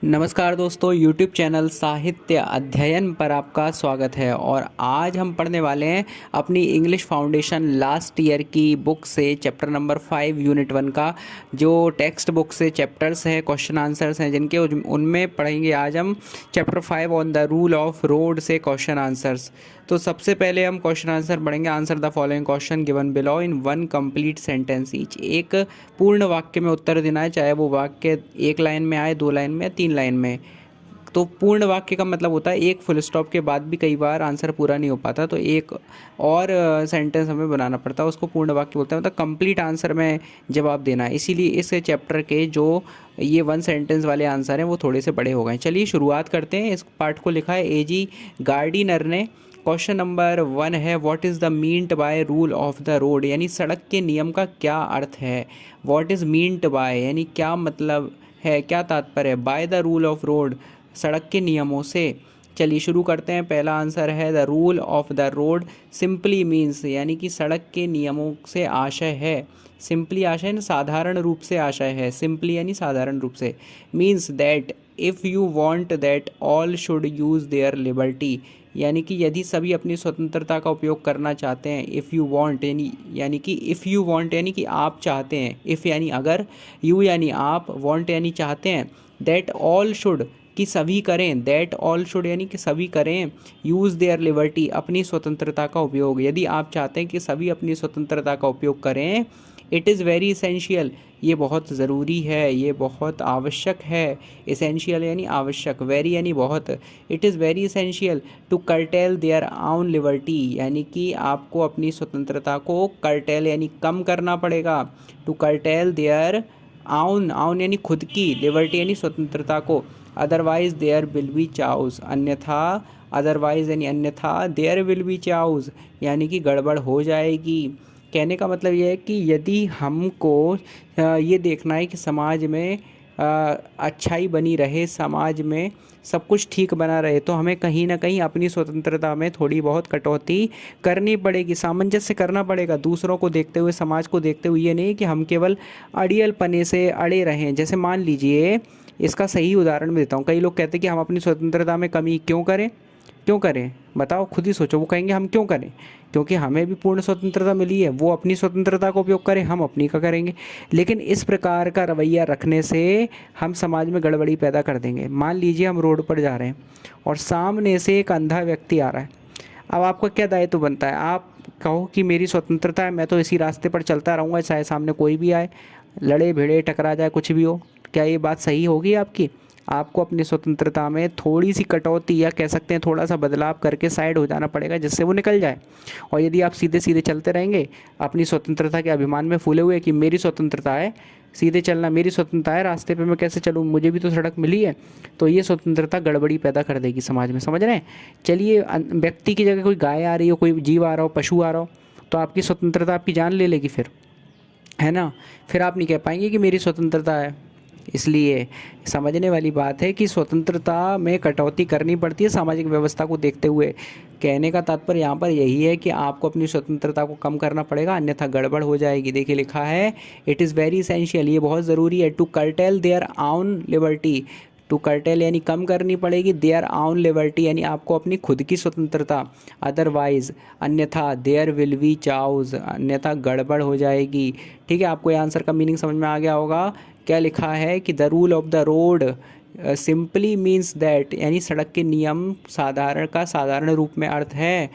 नमस्कार दोस्तों, YouTube channel साहित्य अध्ययन पर आपका स्वागत है। और आज हम पढ़ने वाले हैं अपनी इंग्लिश फाउंडेशन लास्ट ईयर की बुक से चैप्टर नंबर 5 यूनिट 1 का जो टेक्स्ट बुक से चैप्टर्स हैं, क्वेश्चन आंसर्स हैं जिनके उनमें पढ़ेंगे आज हम chapter 5 on the rule of road से क्वेश्चन आंसर्स। तो सबसे पहले हम क्वेश्चन आंसर पढ़ेंगे। Answer the following question given below in one complete sentence each. एक पूर्ण वाक्य में उत्तर देना है, चाहे वो वाक्य एक लाइन में आए, 2 लाइन में या 3 लाइन में। तो पूर्ण वाक्य का मतलब होता है एक फुल स्टॉप के बाद भी कई बार आंसर पूरा नहीं हो पाता, तो एक और सेंटेंस हमें बनाना पड़ता है, उसको पूर्ण वाक्य बोलते हैं। मतलब कंप्लीट आंसर में जवाब देना है। इसीलिए इस चैप्टर के जो ये 1 सेंटेंस वाले आंसर हैं वो थोड़े से बड़े हो गए। चलिए शुरुआत करते हैं। इस पार्ट को लिखा है एजी गार्डिनर ने। क्वेश्चन नंबर 1 है, what is the meant by rule of the road, यानी सड़क के नियम का क्या अर्थ है। व्हाट इज़ मीन्ड बाय यानी क्या मतलब है, क्या तात्पर्य है। By the rule of road सड़क के नियमों से। चलिए शुरू करते हैं। पहला आंसर है the rule of the road simply means, यानी कि सड़क के नियमों से आशय है। सिंपली आशय न साधारण रूप से आशय है। सिंपली यानी साधारण रूप से। Means that if you want that all should use their liberty, यानी कि यदि सभी अपनी स्वतंत्रता का उपयोग करना चाहते हैं। इफ़ यू वांट यानी कि इफ़ यू वांट यानी कि आप चाहते हैं। इफ़ यानी अगर, यू यानी आप, वांट यानी चाहते हैं, दैट ऑल शुड कि सभी करें, दैट ऑल शुड यानी कि सभी करें, यूज़ देयर लिबर्टी अपनी स्वतंत्रता का उपयोग। यदि आप चाहते हैं कि सभी अपनी स्वतंत्रता का उपयोग करें, इट इज़ वेरी इसेंशियल ये बहुत ज़रूरी है, ये बहुत आवश्यक है। इसेंशियल यानी आवश्यक, वेरी यानी बहुत। It is very essential to curtail their own liberty, यानी कि आपको अपनी स्वतंत्रता को कर्टेल यानी कम करना पड़ेगा। टू कर्टेल देयर आउन, आउन यानी खुद की, लिबर्टी यानी स्वतंत्रता को। Otherwise there will be chaos, अन्यथा, अदरवाइज यानी अन्यथा, देयर विल बी चाउस यानी कि गड़बड़ हो जाएगी। कहने का मतलब ये है कि यदि हमको ये देखना है कि समाज में अच्छाई बनी रहे, समाज में सब कुछ ठीक बना रहे, तो हमें कहीं ना कहीं अपनी स्वतंत्रता में थोड़ी बहुत कटौती करनी पड़ेगी, सामंजस्य करना पड़ेगा। दूसरों को देखते हुए, समाज को देखते हुए, ये नहीं कि हम केवल अड़ियल पने से अड़े रहें। जैसे मान लीजिए, इसका सही उदाहरण मैं देता हूँ। कई लोग कहते हैं कि हम अपनी स्वतंत्रता में कमी क्यों करें, क्यों करें बताओ, खुद ही सोचो। वो कहेंगे हम क्यों करें, क्योंकि हमें भी पूर्ण स्वतंत्रता मिली है। वो अपनी स्वतंत्रता का उपयोग करें, हम अपनी का करेंगे। लेकिन इस प्रकार का रवैया रखने से हम समाज में गड़बड़ी पैदा कर देंगे। मान लीजिए हम रोड पर जा रहे हैं और सामने से एक अंधा व्यक्ति आ रहा है। अब आपका क्या दायित्व बनता है? आप कहो कि मेरी स्वतंत्रता है, मैं तो इसी रास्ते पर चलता रहूँगा, चाहे सामने कोई भी आए, लड़े भिड़े टकरा जाए, कुछ भी हो। क्या ये बात सही होगी आपकी? आपको अपनी स्वतंत्रता में थोड़ी सी कटौती या कह सकते हैं थोड़ा सा बदलाव करके साइड हो जाना पड़ेगा, जिससे वो निकल जाए। और यदि आप सीधे सीधे चलते रहेंगे अपनी स्वतंत्रता के अभिमान में फूले हुए कि मेरी स्वतंत्रता है, सीधे चलना मेरी स्वतंत्रता है, रास्ते पे मैं कैसे चलूँ, मुझे भी तो सड़क मिली है, तो ये स्वतंत्रता गड़बड़ी पैदा कर देगी समाज में। समझ रहे हैं? चलिए, व्यक्ति की जगह कोई गाय आ रही हो, कोई जीव आ रहा हो, पशु आ रहा हो, तो आपकी स्वतंत्रता आपकी जान ले लेगी फिर, है ना? फिर आप नहीं कह पाएंगे कि मेरी स्वतंत्रता है। इसलिए समझने वाली बात है कि स्वतंत्रता में कटौती करनी पड़ती है सामाजिक व्यवस्था को देखते हुए। कहने का तात्पर्य यहाँ पर यही है कि आपको अपनी स्वतंत्रता को कम करना पड़ेगा, अन्यथा गड़बड़ हो जाएगी। देखिए लिखा है, इट इज़ वेरी इसेंशियल ये बहुत ज़रूरी है, to curtail their own liberty. To cartel यानी कम करनी पड़ेगी, देयर आउन लिबर्टी यानी आपको अपनी खुद की स्वतंत्रता। अदरवाइज अन्यथा, देयर विल बी चाउस अन्यथा गड़बड़ हो जाएगी। ठीक है, आपको ये आंसर का मीनिंग समझ में आ गया होगा। क्या लिखा है कि the rule of the road simply means that, यानी सड़क के नियम साधारण का साधारण रूप में अर्थ है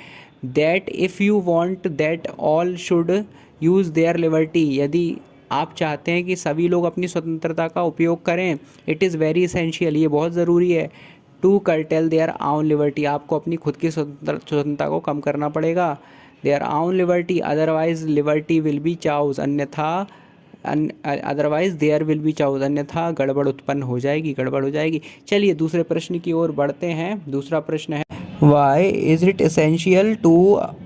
that if you want that all should use their liberty, यदि आप चाहते हैं कि सभी लोग अपनी स्वतंत्रता का उपयोग करें, इट इज़ वेरी इसेंशियल ये बहुत ज़रूरी है, to curtail their own liberty आपको अपनी खुद की स्वतंत्रता को कम करना पड़ेगा, there own liberty. Otherwise liberty will be chaos अन्यथा, otherwise there will be chaos अन्यथा गड़बड़ उत्पन्न हो जाएगी, गड़बड़ हो जाएगी। चलिए दूसरे प्रश्न की ओर बढ़ते हैं। दूसरा प्रश्न है, why is it essential to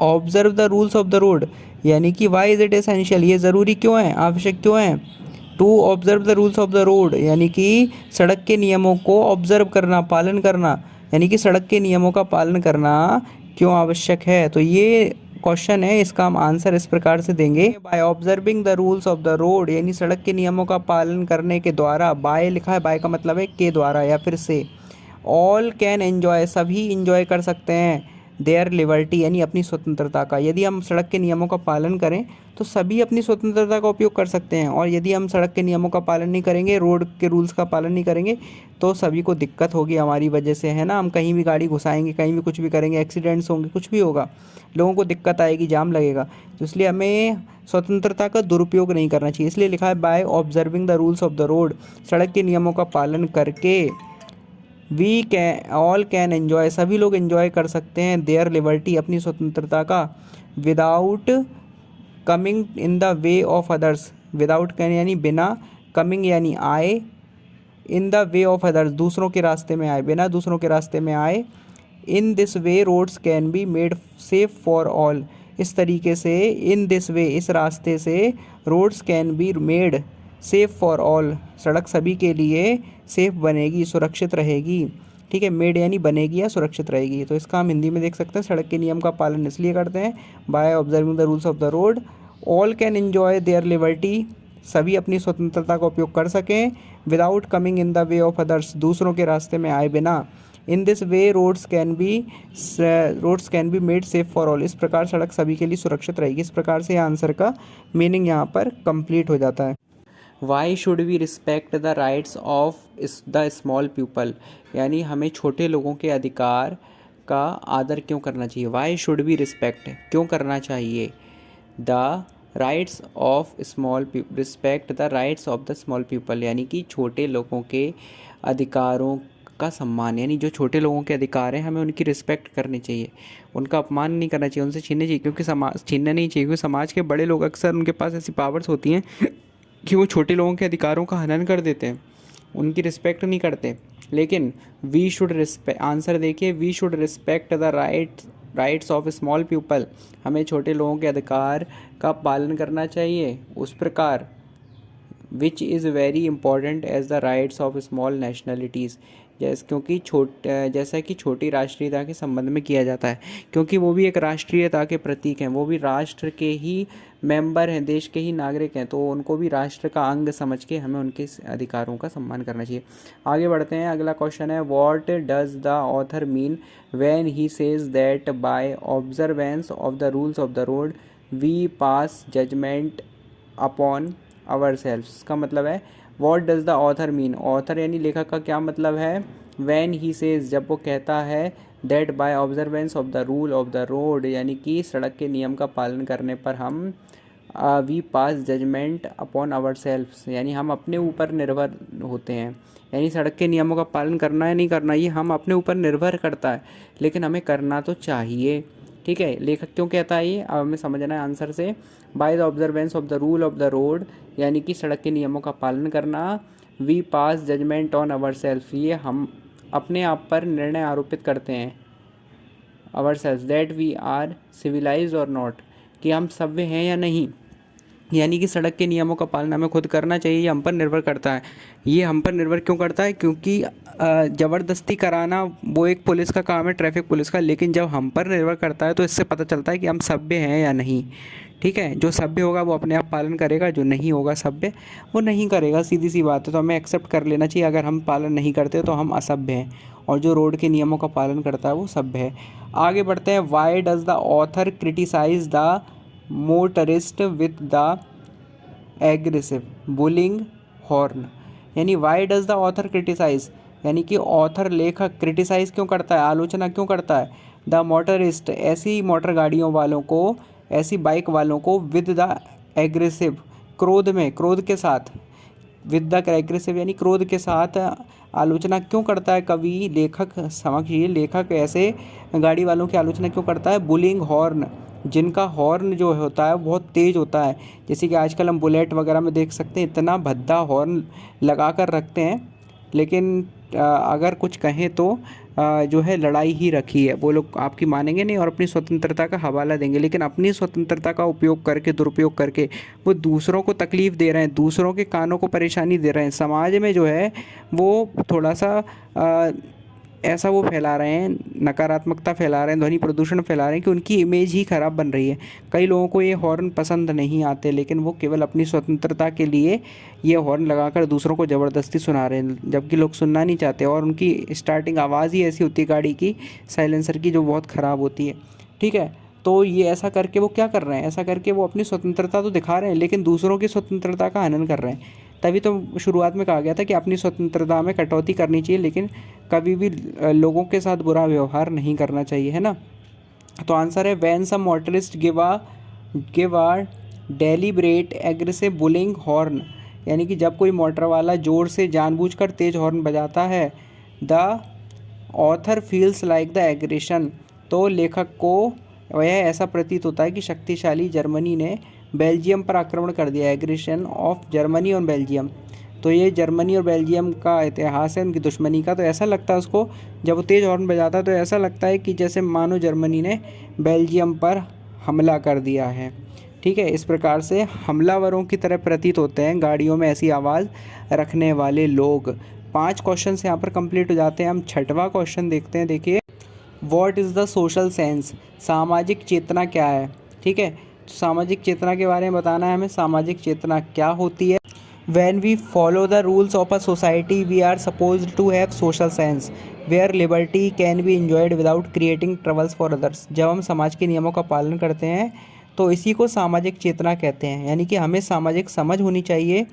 observe the rules of the road, यानी कि वाई इज़ इट एसेंशियल ये ज़रूरी क्यों है, आवश्यक क्यों है। To observe the rules of the road यानी कि सड़क के नियमों को ऑब्जर्व करना, पालन करना, यानी कि सड़क के नियमों का पालन करना क्यों आवश्यक है। तो ये क्वेश्चन है, इसका हम आंसर इस प्रकार से देंगे, bye observing the rules of the road, यानी सड़क के नियमों का पालन करने के द्वारा, बाय लिखा है, बाय का मतलब है के द्वारा या फिर से, ऑल कैन एन्जॉय, सभी इंजॉय कर सकते हैं, देयर लिबर्टी, यानी अपनी स्वतंत्रता का। यदि हम सड़क के नियमों का पालन करें तो सभी अपनी स्वतंत्रता का उपयोग कर सकते हैं, और यदि हम सड़क के नियमों का पालन नहीं करेंगे, रोड के रूल्स का पालन नहीं करेंगे, तो सभी को दिक्कत होगी हमारी वजह से, है ना। हम कहीं भी गाड़ी घुसाएंगे, कहीं भी कुछ भी करेंगे, एक्सीडेंट्स होंगे, कुछ भी होगा, लोगों को दिक्कत आएगी, जाम लगेगा। तो इसलिए हमें स्वतंत्रता का दुरुपयोग नहीं करना चाहिए। इसलिए लिखा है by observing the rules of the road, सड़क के नियमों का पालन करके, we can all can enjoy, सभी लोग एंजॉय कर सकते हैं, देयर लिबर्टी, अपनी स्वतंत्रता का, without coming in the way of others, without can यानी बिना, कमिंग यानी आए, इन द वे ऑफ अदर्स दूसरों के रास्ते में आए, बिना दूसरों के रास्ते में आए, in this way roads can be made safe for all, इस तरीके से, इन दिस वे इस रास्ते से, roads can be made safe for all, सड़क सभी के लिए सेफ बनेगी, सुरक्षित रहेगी, ठीक है। मेड यानी बनेगी या सुरक्षित रहेगी। तो इसका हम हिंदी में देख सकते हैं, सड़क के नियम का पालन इसलिए करते हैं by observing the rules of the road, all can enjoy their liberty, सभी अपनी स्वतंत्रता का उपयोग कर सकें, without coming in the way of others दूसरों के रास्ते में आए बिना, in this way roads can be made safe for all, इस प्रकार सड़क सभी के लिए सुरक्षित रहेगी। इस प्रकार से आंसर का मीनिंग यहाँ पर कंप्लीट हो जाता है। Why should we respect the rights of the small people, यानी हमें छोटे लोगों के अधिकार का आदर क्यों करना चाहिए। वाई शुड वी रिस्पेक्ट, क्यों करना चाहिए, the rights of small people, respect the rights of the small people, यानी कि छोटे लोगों के अधिकारों का सम्मान, यानी जो छोटे लोगों के अधिकार हैं हमें उनकी रिस्पेक्ट करनी चाहिए, उनका अपमान नहीं करना चाहिए, उनसे छीनने चाहिए, क्योंकि समाज छीनना नहीं चाहिए, क्योंकि समाज के बड़े लोग अक्सर उनके पास ऐसी पावर्स होती हैं कि वो छोटे लोगों के अधिकारों का हनन कर देते हैं, उनकी रिस्पेक्ट नहीं करते। लेकिन वी शुड रिस्पेक्ट, आंसर देखिए, we should respect the rights of small people, हमें छोटे लोगों के अधिकार का पालन करना चाहिए उस प्रकार, which is very important as the rights of small nationalities, क्योंकि जैसा कि छोटी राष्ट्रीयता के संबंध में किया जाता है, क्योंकि वो भी एक राष्ट्रीयता के प्रतीक हैं, वो भी राष्ट्र के ही मेंबर हैं, देश के ही नागरिक हैं, तो उनको भी राष्ट्र का अंग समझ के हमें उनके अधिकारों का सम्मान करना चाहिए। आगे बढ़ते हैं, अगला क्वेश्चन है, what does the author mean when he says that by observance of the rules of the road we pass judgment upon our selves, का मतलब है what does the author mean, author यानी लेखक का क्या मतलब है, व्हेन ही सेज, जब वो कहता है, that by observance of the rule of the road, यानी कि सड़क के नियम का पालन करने पर हम we pass judgment upon our selves, यानी हम अपने ऊपर निर्भर होते हैं, यानी सड़क के नियमों का पालन करना है नहीं करना ये हम अपने ऊपर निर्भर करता है, लेकिन हमें करना तो चाहिए, ठीक है। लेखक क्यों कहता है ये, अब हमें समझना है आंसर से, by the observance of the rule of the road, यानी कि सड़क के नियमों का पालन करना, we pass judgment on our self, ये हम अपने आप पर निर्णय आरोपित करते हैं, our self, that we are civilized और नॉट, कि हम सभ्य हैं या नहीं, यानी कि सड़क के नियमों का पालन हमें खुद करना चाहिए, ये हम पर निर्भर करता है। ये हम पर निर्भर क्यों करता है, क्योंकि ज़बरदस्ती कराना वो एक पुलिस का काम है, ट्रैफिक पुलिस का, लेकिन जब हम पर निर्भर करता है तो इससे पता चलता है कि हम सभ्य हैं या नहीं, ठीक है। जो सभ्य होगा वो अपने आप पालन करेगा, जो नहीं होगा सभ्य वो नहीं करेगा, सीधी सी बात है। तो हमें एक्सेप्ट कर लेना चाहिए, अगर हम पालन नहीं करते तो हम असभ्य हैं, और जो रोड के नियमों का पालन करता है वो सभ्य है। आगे बढ़ते हैं, why does the author criticise the motorist with the aggressive bullying horn, यानी why does the author criticise, यानी कि ऑथर लेखक क्रिटिसाइज क्यों करता है, आलोचना क्यों करता है, द मोटरिस्ट, ऐसी मोटर गाड़ियों वालों को, ऐसी बाइक वालों को, विद द एग्रेसिव, क्रोध में, क्रोध के साथ, विद द एग्रेसिव यानी क्रोध के साथ आलोचना क्यों करता है कवि, लेखक समझ, ये लेखक ऐसे गाड़ी वालों की आलोचना क्यों करता है, बुलिंग हॉर्न, जिनका हॉर्न जो होता है बहुत तेज़ होता है, जैसे कि आजकल हम बुलेट वगैरह में देख सकते हैं, इतना भद्दा हॉर्न लगा कर रखते हैं, लेकिन अगर कुछ कहें तो जो है लड़ाई ही रखी है, वो लोग आपकी मानेंगे नहीं और अपनी स्वतंत्रता का हवाला देंगे, लेकिन अपनी स्वतंत्रता का उपयोग करके, दुरुपयोग करके वो दूसरों को तकलीफ़ दे रहे हैं, दूसरों के कानों को परेशानी दे रहे हैं, समाज में जो है वो थोड़ा सा ऐसा वो फैला रहे हैं, नकारात्मकता फैला रहे हैं, ध्वनि प्रदूषण फैला रहे हैं कि उनकी इमेज ही खराब बन रही है। कई लोगों को ये हॉर्न पसंद नहीं आते, लेकिन वो केवल अपनी स्वतंत्रता के लिए ये हॉर्न लगाकर दूसरों को ज़बरदस्ती सुना रहे हैं, जबकि लोग सुनना नहीं चाहते। और उनकी स्टार्टिंग आवाज़ ही ऐसी होती है गाड़ी की, साइलेंसर की, जो बहुत ख़राब होती है। ठीक है, तो ये ऐसा करके वो क्या कर रहे हैं, ऐसा करके वो अपनी स्वतंत्रता तो दिखा रहे हैं, लेकिन दूसरों की स्वतंत्रता का हनन कर रहे हैं। तभी तो शुरुआत में कहा गया था कि अपनी स्वतंत्रता में कटौती करनी चाहिए, लेकिन कभी भी लोगों के साथ बुरा व्यवहार नहीं करना चाहिए, है ना। तो आंसर है वैन सम मोटरिस्ट गिव आ डेलिब्रेट एग्रेसिव बुलिंग हॉर्न, यानी कि जब कोई मोटर वाला ज़ोर से जानबूझकर तेज हॉर्न बजाता है, the author feels like the aggression, तो लेखक को वह ऐसा प्रतीत होता है कि शक्तिशाली जर्मनी ने बेल्जियम पर आक्रमण कर दिया। एग्रेशन ऑफ जर्मनी और बेल्जियम, तो ये जर्मनी और बेल्जियम का इतिहास है, उनकी दुश्मनी का। तो ऐसा लगता है उसको, जब वो तेज़ हॉर्न बजाता है तो ऐसा लगता है कि जैसे मानो जर्मनी ने बेल्जियम पर हमला कर दिया है। ठीक है, इस प्रकार से हमलावरों की तरह प्रतीत होते हैं गाड़ियों में ऐसी आवाज़ रखने वाले लोग। 5 क्वेश्चन यहाँ पर कंप्लीट हो जाते हैं। हम छठवां क्वेश्चन देखते हैं। देखिए, what is the social sense, सामाजिक चेतना क्या है। ठीक है, तो सामाजिक चेतना के बारे में बताना है हमें। सामाजिक चेतना क्या होती है। When we follow the rules of a society, we are supposed to have social sense, where liberty can be enjoyed without creating troubles for others। जब हम समाज के नियमों का पालन करते हैं तो इसी को सामाजिक चेतना कहते हैं, यानी कि हमें सामाजिक समझ होनी चाहिए,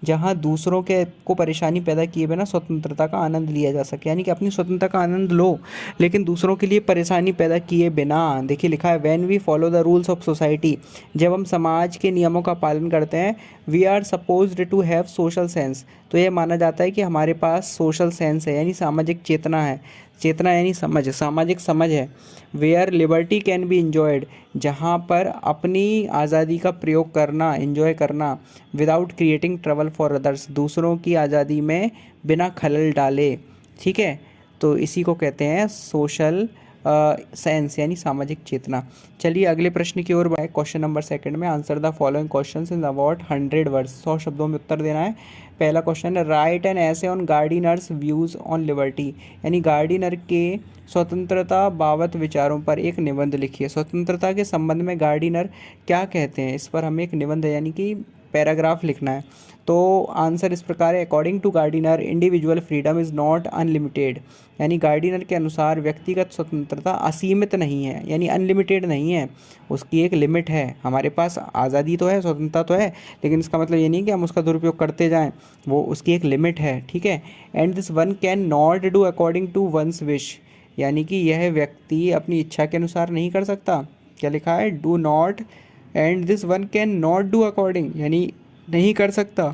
जहाँ दूसरों के को परेशानी पैदा किए बिना स्वतंत्रता का आनंद लिया जा सके। यानी कि अपनी स्वतंत्रता का आनंद लो, लेकिन दूसरों के लिए परेशानी पैदा किए बिना। देखिए लिखा है when we follow the rules of society, जब हम समाज के नियमों का पालन करते हैं। We are supposed to have social sense, तो यह माना जाता है कि हमारे पास सोशल सेंस है, यानी सामाजिक चेतना है। चेतना यानी समझ, सामाजिक समझ है। Where liberty can be enjoyed, जहाँ पर अपनी आज़ादी का प्रयोग करना, इंजॉय करना, without creating trouble for others, दूसरों की आज़ादी में बिना खलल डाले। ठीक है, तो इसी को कहते हैं सोशल सेंस, यानी सामाजिक चेतना। चलिए अगले प्रश्न की ओर बढ़े। क्वेश्चन नंबर 2 में answer the following questions in about 100 words, 100 शब्दों में उत्तर देना है। पहला क्वेश्चन है राइट एन ऐसे ऑन गार्डिनर्स व्यूज़ ऑन लिबर्टी, यानी गार्डिनर के स्वतंत्रता बाबत विचारों पर एक निबंध लिखिए। स्वतंत्रता के संबंध में गार्डिनर क्या कहते हैं, इस पर हमें एक निबंध यानी कि पैराग्राफ लिखना है। तो आंसर इस प्रकार है, according to Gardiner individual freedom is not unlimited, यानी गार्डिनर के अनुसार व्यक्तिगत स्वतंत्रता असीमित नहीं है, यानी अनलिमिटेड नहीं है, उसकी एक लिमिट है। हमारे पास आज़ादी तो है, स्वतंत्रता तो है, लेकिन इसका मतलब ये नहीं कि हम उसका दुरुपयोग करते जाएं, वो उसकी एक लिमिट है। ठीक है, and this one can not do according to one's wish, यानी कि यह व्यक्ति अपनी इच्छा के अनुसार नहीं कर सकता। क्या लिखा है, do not, and this one can not do according, यानी नहीं कर सकता,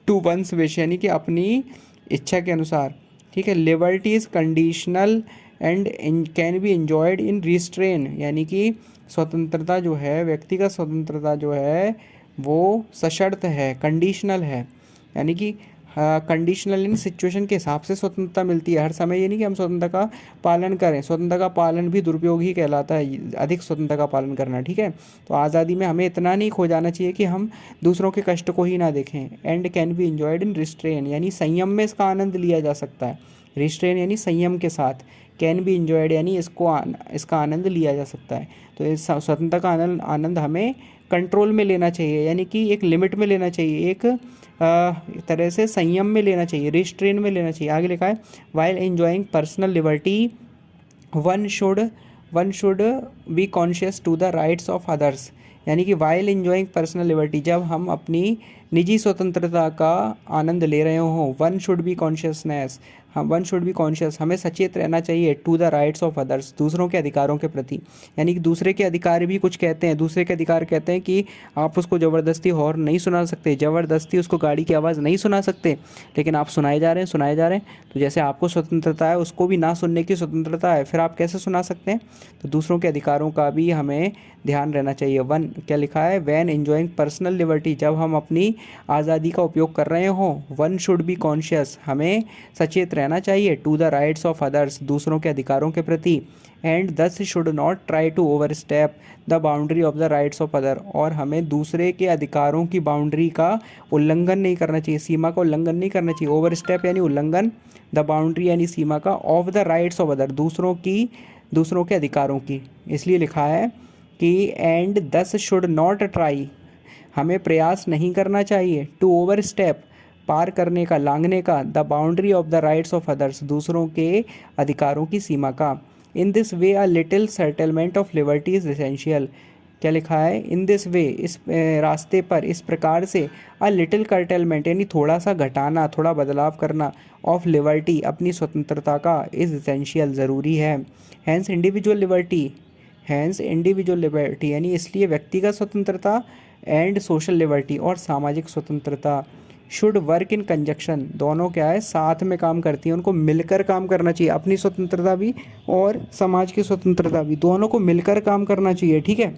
टू वंस विश, यानी कि अपनी इच्छा के अनुसार। ठीक है, liberty is conditional and can be enjoyed in restrain, यानी कि स्वतंत्रता जो है, व्यक्तिगत स्वतंत्रता जो है वो सशर्त है, कंडीशनल है, यानी कि कंडीशनल इन सिचुएशन के हिसाब से स्वतंत्रता मिलती है। हर समय ये नहीं कि हम स्वतंत्रता का पालन करें, स्वतंत्रता का पालन भी दुरुपयोग ही कहलाता है, अधिक स्वतंत्रता का पालन करना। ठीक है, तो आज़ादी में हमें इतना नहीं खो जाना चाहिए कि हम दूसरों के कष्ट को ही ना देखें। And can be enjoyed in restrain, यानी संयम में इसका आनंद लिया जा सकता है। रिस्ट्रेन यानी संयम के साथ, कैन बी इंजॉयड यानी इसका आनंद लिया जा सकता है। तो इस स्वतंत्रता का आनंद हमें कंट्रोल में लेना चाहिए, यानी कि एक लिमिट में लेना चाहिए, एक तरह से संयम में लेना चाहिए, रिस्ट्रेन में लेना चाहिए। आगे लिखा है while enjoying personal liberty one should be conscious to the rights of others, यानी कि वाइल एंजॉइंग पर्सनल लिबर्टी, जब हम अपनी निजी स्वतंत्रता का आनंद ले रहे हों, one should be consciousness, one should be conscious, हमें सचेत रहना चाहिए, to the rights of others, दूसरों के अधिकारों के प्रति, यानी कि दूसरे के अधिकार भी कुछ कहते हैं। दूसरे के अधिकार कहते हैं कि आप उसको ज़बरदस्ती हॉर्न नहीं सुना सकते, ज़बरदस्ती उसको गाड़ी की आवाज़ नहीं सुना सकते, लेकिन आप सुनाए जा रहे हैं। तो जैसे आपको स्वतंत्रता है, उसको भी ना सुनने की स्वतंत्रता है, फिर आप कैसे सुना सकते हैं। तो दूसरों के अधिकारों का भी हमें ध्यान रहना चाहिए। वन क्या लिखा है, वैन एंजॉइंग पर्सनल लिबर्टी, जब हम अपनी आज़ादी का उपयोग कर रहे हों। वन शुड बी कॉन्शियस, हमें सचेत रहना चाहिए। To the rights of others, दूसरों के अधिकारों के प्रति। And thus should not try to overstep the boundary of the rights of other, और हमें दूसरे के अधिकारों की बाउंड्री का उल्लंघन नहीं करना चाहिए, सीमा का उल्लंघन नहीं करना चाहिए। ओवर स्टेप यानी उल्लंघन, द बाउंड्री यानी सीमा का, of the rights of other, दूसरों के अधिकारों की। इसलिए लिखा है कि and thus should not try, हमें प्रयास नहीं करना चाहिए। टू ओवर स्टेप, पार करने का, लांघने का। The boundary of the rights of others, दूसरों के अधिकारों की सीमा का। इन this way a little settlement of liberty is essential. क्या लिखा है? इन दिस वे, इस रास्ते पर, इस प्रकार से। अ लिटिल कर्टेलमेंट यानी थोड़ा सा घटाना, थोड़ा बदलाव करना। ऑफ लिबर्टी, अपनी स्वतंत्रता का। इज एसेंशियल, ज़रूरी है। हैंस इंडिविजुअल लिबर्टी यानी इसलिए व्यक्तिगत स्वतंत्रता। एंड सोशल लिबर्टी, और सामाजिक स्वतंत्रता। शुड वर्क इन कंजक्शन, दोनों क्या है? साथ में काम करती हैं, उनको मिलकर काम करना चाहिए। अपनी स्वतंत्रता भी और समाज की स्वतंत्रता भी, दोनों को मिलकर काम करना चाहिए। ठीक है,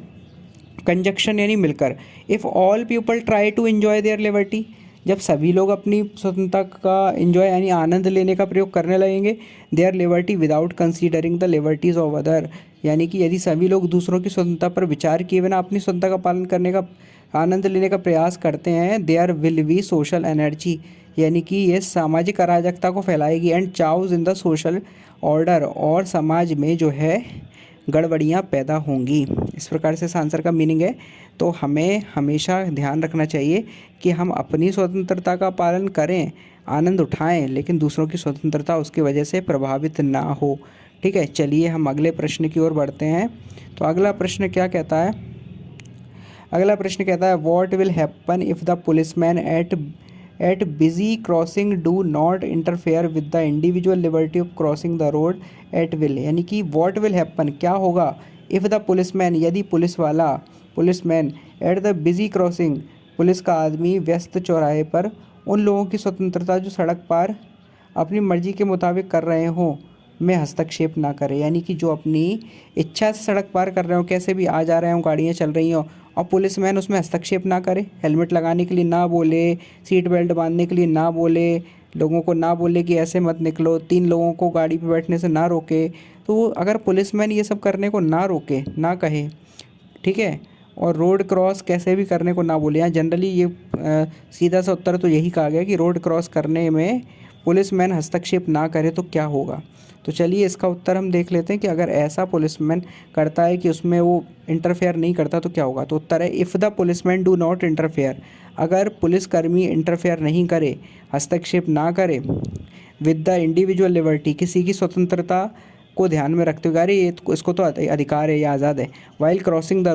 कंजक्शन यानी मिलकर। If all people try to enjoy their liberty, जब सभी लोग अपनी स्वतंत्रता का एंजॉय यानी आनंद लेने का प्रयोग करने लगेंगे। Their liberty without considering the liberties of other, यानी कि यदि सभी लोग दूसरों की स्वतंत्रता पर विचार किए बिना अपनी स्वतंत्रता का पालन करने का, आनंद लेने का प्रयास करते हैं। There will be social energy, यानी कि ये सामाजिक अराजकता को फैलाएगी। And chaos in the social order, और समाज में जो है गड़बड़ियाँ पैदा होंगी। इस प्रकार से इस आंसर का मीनिंग है। तो हमें हमेशा ध्यान रखना चाहिए कि हम अपनी स्वतंत्रता का पालन करें, आनंद उठाएं, लेकिन दूसरों की स्वतंत्रता उसकी वजह से प्रभावित ना हो। ठीक है, चलिए हम अगले प्रश्न की ओर बढ़ते हैं। तो अगला प्रश्न क्या कहता है? अगला प्रश्न कहता है what will happen if the policeman at busy crossing do not interfere with the individual liberty of crossing the road at will, यानी कि व्हाट विल हैपन, क्या होगा, इफ़ द पुलिसमैन, यदि policeman at the busy crossing, police का आदमी व्यस्त चौराहे पर उन लोगों की स्वतंत्रता जो सड़क पार अपनी मर्जी के मुताबिक कर रहे हों में हस्तक्षेप ना करे, यानी कि जो अपनी इच्छा से सड़क पार कर रहे हो, कैसे भी आ जा रहे हों, गाड़ियाँ चल रही हों, और पुलिसमैन उसमें हस्तक्षेप ना करे। हेलमेट लगाने के लिए ना बोले, सीट बेल्ट बांधने के लिए ना बोले, लोगों को ना बोले कि ऐसे मत निकलो, 3 लोगों को गाड़ी पे बैठने से ना रोके। तो अगर पुलिसमैन ये सब करने को ना रोके, ना कहे, ठीक है, और रोड क्रॉस कैसे भी करने को ना बोले, यहाँ जनरली ये सीधा सा उत्तर तो यही कहा गया कि रोड क्रॉस करने में पुलिसमैन हस्तक्षेप ना करे तो क्या होगा। तो चलिए इसका उत्तर हम देख लेते हैं कि अगर ऐसा पुलिसमैन करता है कि उसमें वो इंटरफेयर नहीं करता तो क्या होगा। तो उत्तर है if the policeman do not interfere, अगर पुलिसकर्मी इंटरफेयर नहीं करे, हस्तक्षेप ना करे, विद द इंडिविजुअल लिबर्टी, किसी की स्वतंत्रता को ध्यान में रखते हुए, अरे ये इसको तो अधिकार है, ये आज़ाद है। वाइल क्रॉसिंग द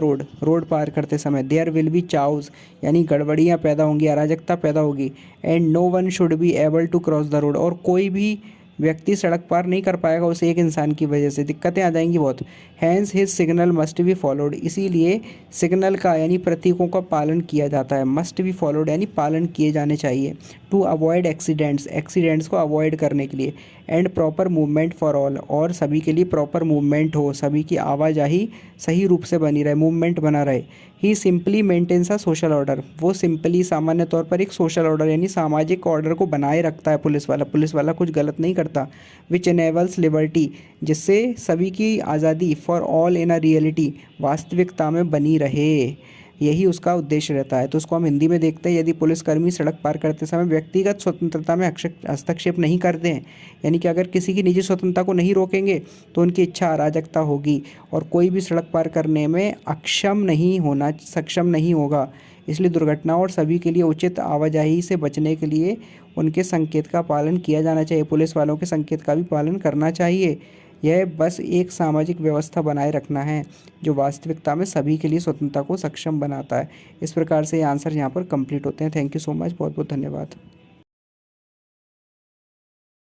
रोड पार करते समय, देयर विल बी चाउज, यानी गड़बड़ियाँ पैदा होंगी, अराजकता पैदा होगी। And no one should be able to cross the road, और कोई भी व्यक्ति सड़क पार नहीं कर पाएगा उस एक इंसान की वजह से, दिक्कतें आ जाएंगी बहुत। Hence his signal must be followed, इसीलिए सिग्नल का यानी प्रतीकों का पालन किया जाता है। मस्ट बी फॉलोड यानी पालन किए जाने चाहिए। टू अवॉइड एक्सीडेंट्स को अवॉइड करने के लिए। And proper movement for all, और सभी के लिए प्रॉपर मूवमेंट हो, सभी की आवाजाही सही रूप से बनी रहे, मूवमेंट बना रहे। He simply maintains a social order, वो सिंपली सामान्य तौर पर एक सोशल ऑर्डर यानी सामाजिक ऑर्डर को बनाए रखता है पुलिस वाला कुछ गलत नहीं करता। विच एनेबल्स लिबर्टी, जिससे सभी की आज़ादी, for all in a reality, वास्तविकता में बनी रहे, यही उसका उद्देश्य रहता है। तो उसको हम हिंदी में देखते हैं, यदि पुलिसकर्मी सड़क पार करते समय व्यक्तिगत स्वतंत्रता में हस्तक्षेप नहीं करते हैं, यानी कि अगर किसी की निजी स्वतंत्रता को नहीं रोकेंगे तो उनकी इच्छा अराजकता होगी और कोई भी सड़क पार करने में सक्षम नहीं होगा। इसलिए दुर्घटनाओं और सभी के लिए उचित आवाजाही से बचने के लिए उनके संकेत का पालन किया जाना चाहिए, पुलिस वालों के संकेत का भी पालन करना चाहिए। यह बस एक सामाजिक व्यवस्था बनाए रखना है जो वास्तविकता में सभी के लिए स्वतंत्रता को सक्षम बनाता है। इस प्रकार से ये आंसर यहाँ पर कंप्लीट होते हैं। थैंक यू सो मच, बहुत बहुत धन्यवाद।